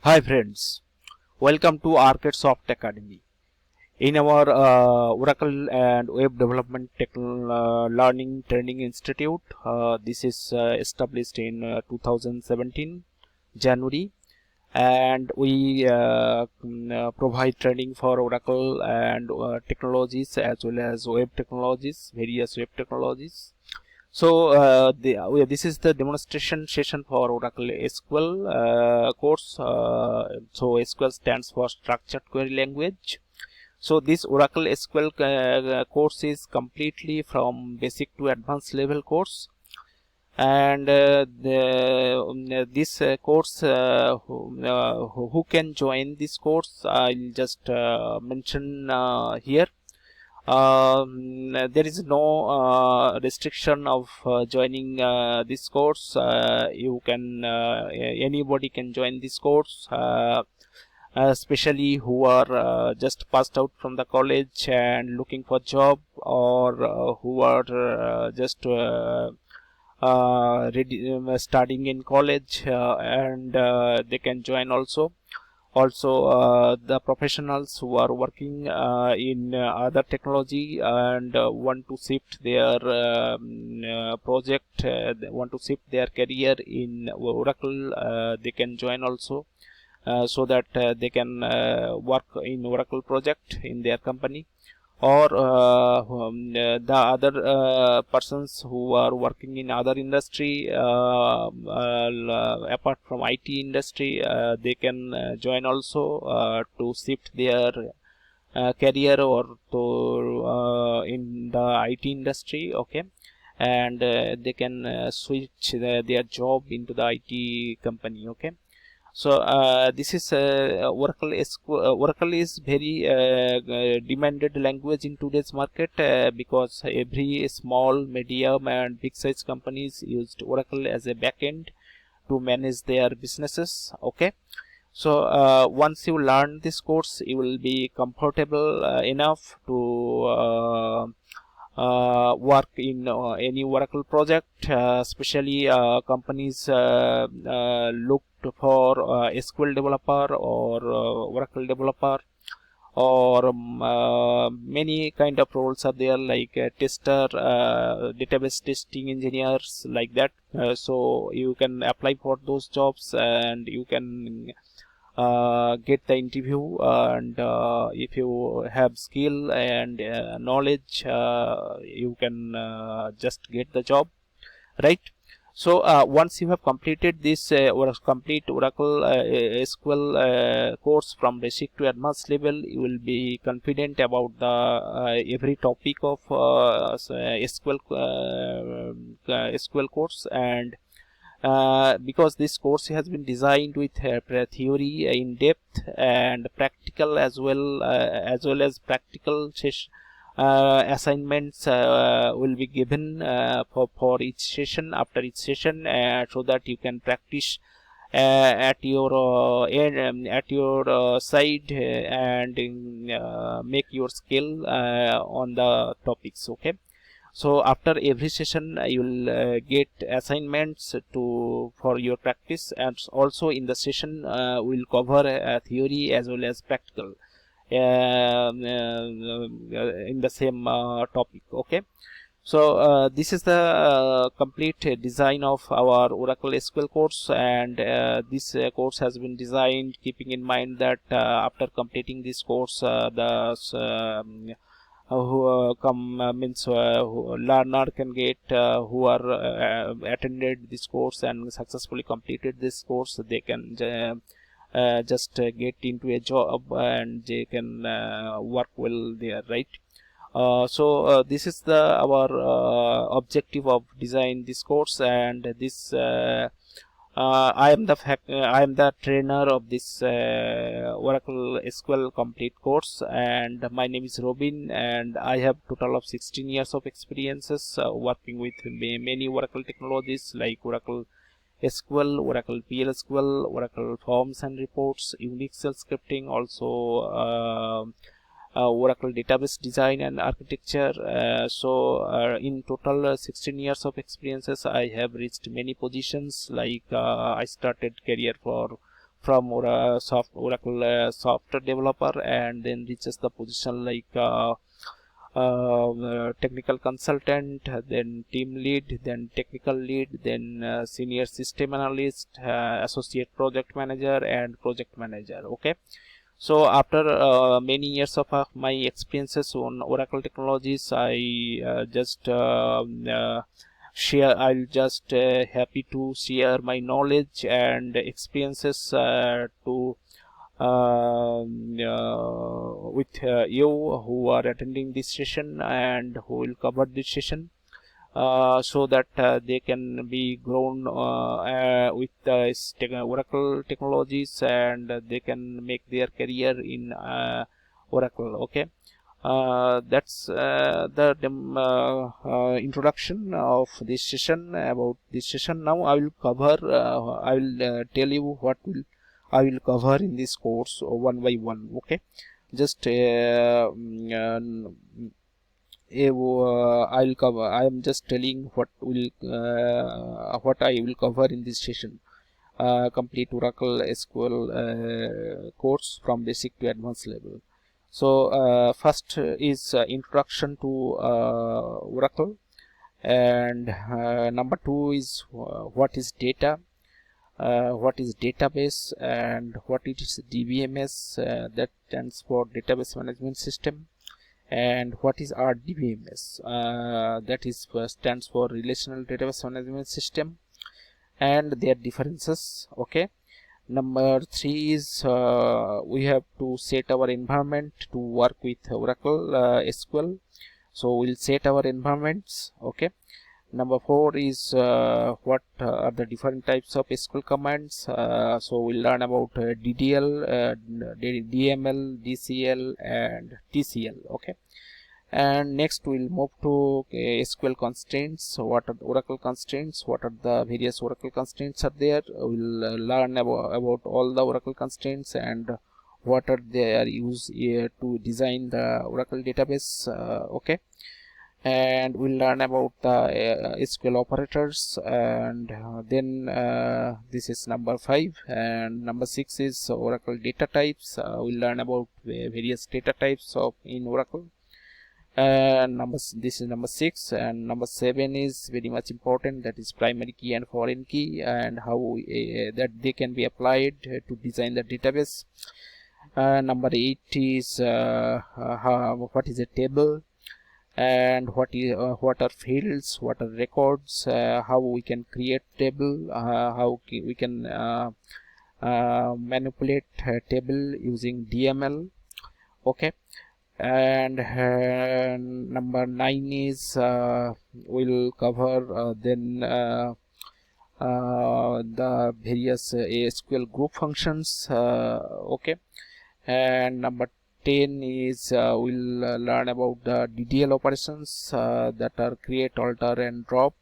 Hi friends, welcome to Arcade Academy. In our Oracle and Web Development Learning Training Institute, this is established in 2017 January, and we provide training for Oracle and technologies as well as web technologies, various web technologies. So this is the demonstration session for Oracle SQL course. So SQL stands for Structured Query Language. So this Oracle SQL course is completely from basic to advanced level course, and this course who can join this course, I'll just mention here. There is no restriction of joining this course. You can anybody can join this course, especially who are just passed out from the college and looking for job, or who are just studying in college, and they can join also. The professionals who are working in other technology and want to shift their project, they want to shift their career in Oracle, they can join also, so that they can work in Oracle project in their company, or the other persons who are working in other industry, apart from IT industry, they can join also to shift their career or to in the IT industry. Okay, and they can switch their job into the IT company. Okay. So this is Oracle is very demanded language in today's market, because every small, medium, and big size companies used Oracle as a backend to manage their businesses. Okay. So once you learn this course, you will be comfortable enough to work in any Oracle project, especially companies look for SQL developer or Oracle developer, or many kind of roles are there, like tester, database testing engineers, like that. So you can apply for those jobs and you can get the interview, and if you have skill and knowledge, you can just get the job, right? So once you have completed this or complete Oracle SQL course from basic to advanced level, you will be confident about the every topic of SQL course. And because this course has been designed with theory in depth and practical as well as practical assignments will be given for each session, after each session, so that you can practice at your at your side, and make your skill on the topics. Okay. So after every session you will get assignments to for your practice, and also in the session we will cover theory as well as practical in the same topic. Okay. So this is the complete design of our Oracle SQL course, and this course has been designed keeping in mind that after completing this course, the who come means who learner can get, who are attended this course and successfully completed this course, they can just get into a job and they can work well there, right? So this is the our objective of design this course, and this I am the trainer of this Oracle SQL complete course, and my name is Robin, and I have total of 16 years of experiences working with many Oracle technologies like Oracle SQL, Oracle PLSQL, Oracle Forms and Reports, Unix shell scripting, also Oracle database design and architecture. So in total 16 years of experiences, I have reached many positions, like I started career from Oracle software developer, and then reaches the position like technical consultant, then team lead, then technical lead, then senior system analyst, associate project manager, and project manager. Okay, so after many years of my experiences on Oracle technologies, I just share. I'll just happy to share my knowledge and experiences with you who are attending this session and who will cover this session, so that they can be grown with Oracle technologies, and they can make their career in Oracle. Okay, that's the introduction of this session, about this session. Now I will cover, I will tell you what I will cover in this course one by one. Okay, just I'll cover. I am just telling what what I will cover in this session. Complete Oracle SQL course from basic to advanced level. So first is introduction to Oracle, and number two is what is data, what is database, and what it is DBMS, that stands for database management system, and what is RDBMS, that is stands for relational database management system, and their differences. Okay, number three is we have to set our environment to work with Oracle SQL, so we'll set our environments. Okay, number four is what are the different types of SQL commands, so we'll learn about DDL, DML, DCL, and TCL. Okay, and next we'll move to SQL constraints. So what are the Oracle constraints, what are the various Oracle constraints are there. We'll learn about all the Oracle constraints and what are their use to design the Oracle database. Okay, and we'll learn about the SQL operators, and then this is number 5, and number 6 is Oracle data types. We'll learn about various data types of in Oracle. This is number 6, and number 7 is very much important, that is primary key and foreign key, and how that they can be applied to design the database. Number 8 is what is a table, and what are fields, what are records, how we can create table, how we can manipulate table using DML. Okay, and number 9 is we'll cover then the various SQL group functions. Okay, and number 10 is we'll learn about the DDL operations, that are create, alter, and drop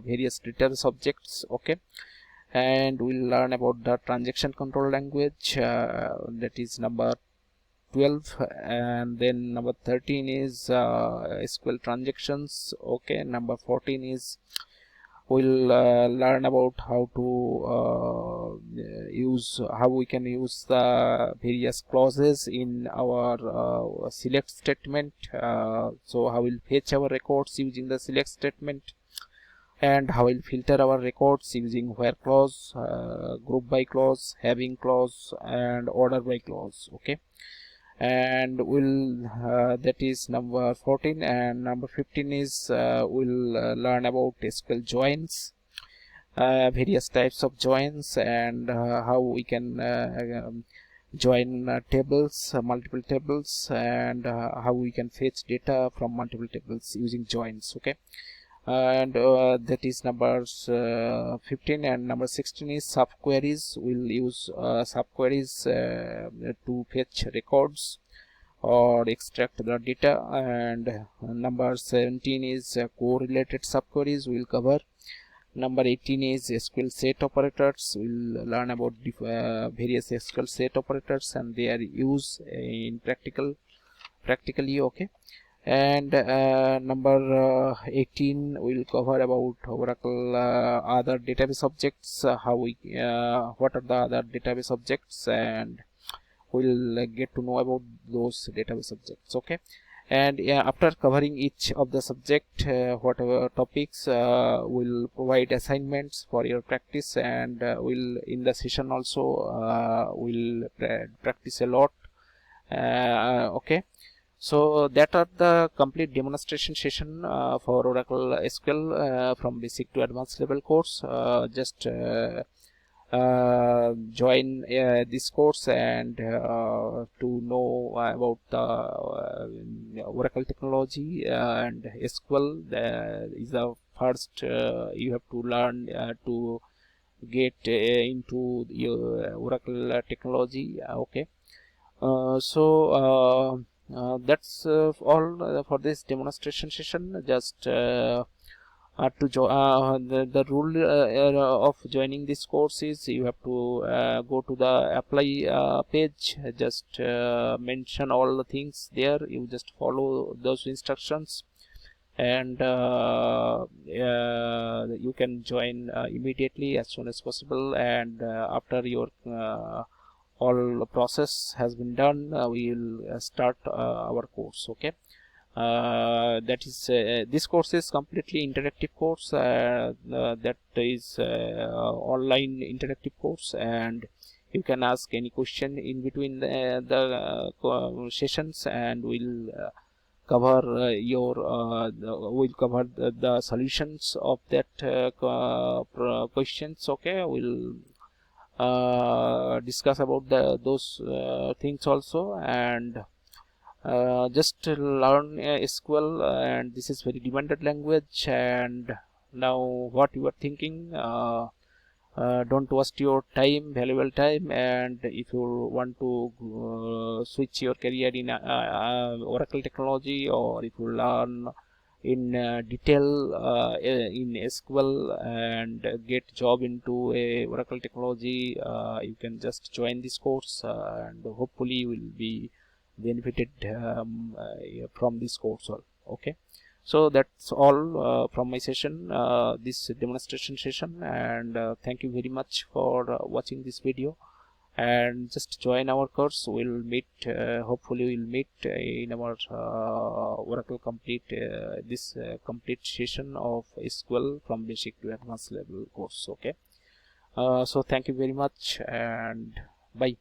various database objects. Okay, and we'll learn about the transaction control language, that is number 12, and then number 13 is SQL transactions. Okay, number 14 is we'll learn about how to how we can use the various clauses in our select statement. So how we'll fetch our records using the select statement, and how we'll filter our records using where clause, group by clause, having clause, and order by clause. Okay, and we'll that is number 14, and number 15 is we'll learn about SQL joins, various types of joins, and how we can join tables, multiple tables, and how we can fetch data from multiple tables using joins. Okay, and that is numbers 15, and number 16 is subqueries. We'll use subqueries to fetch records or extract the data, and number 17 is correlated subqueries we'll cover. Number 18 is SQL set operators. We'll learn about various SQL set operators and their use in practically. Okay, And number 18 will cover about Oracle other database objects, what are the other database objects, and we'll get to know about those database subjects. Okay, and after covering each of the subject, whatever topics, will provide assignments for your practice, and will in the session also will practice a lot. Okay, so that are the complete demonstration session for Oracle SQL from basic to advanced level course. Just join this course, and to know about the Oracle technology and SQL is the first you have to learn to get into your Oracle technology. Okay, that's all for this demonstration session. Just the rule of joining this course is you have to go to the apply page, just mention all the things there, you just follow those instructions, and you can join immediately as soon as possible. And after your all process has been done, we will start our course. Okay, that is this course is completely interactive course, that is online interactive course, and you can ask any question in between the sessions, and we'll cover we'll cover the solutions of that questions. Okay, we'll discuss about those things also, and just learn SQL, and this is very demanded language. And now what you are thinking, don't waste your time, valuable time, and if you want to switch your career in Oracle technology, or if you learn in detail in SQL and get job into a Oracle technology, you can just join this course, and hopefully you will be benefited from this course. Okay, so that's all from my session, this demonstration session, and thank you very much for watching this video, and just join our course. We'll meet, hopefully we'll meet in our Oracle complete this complete session of SQL from basic to advanced level course. Okay, so thank you very much, and bye.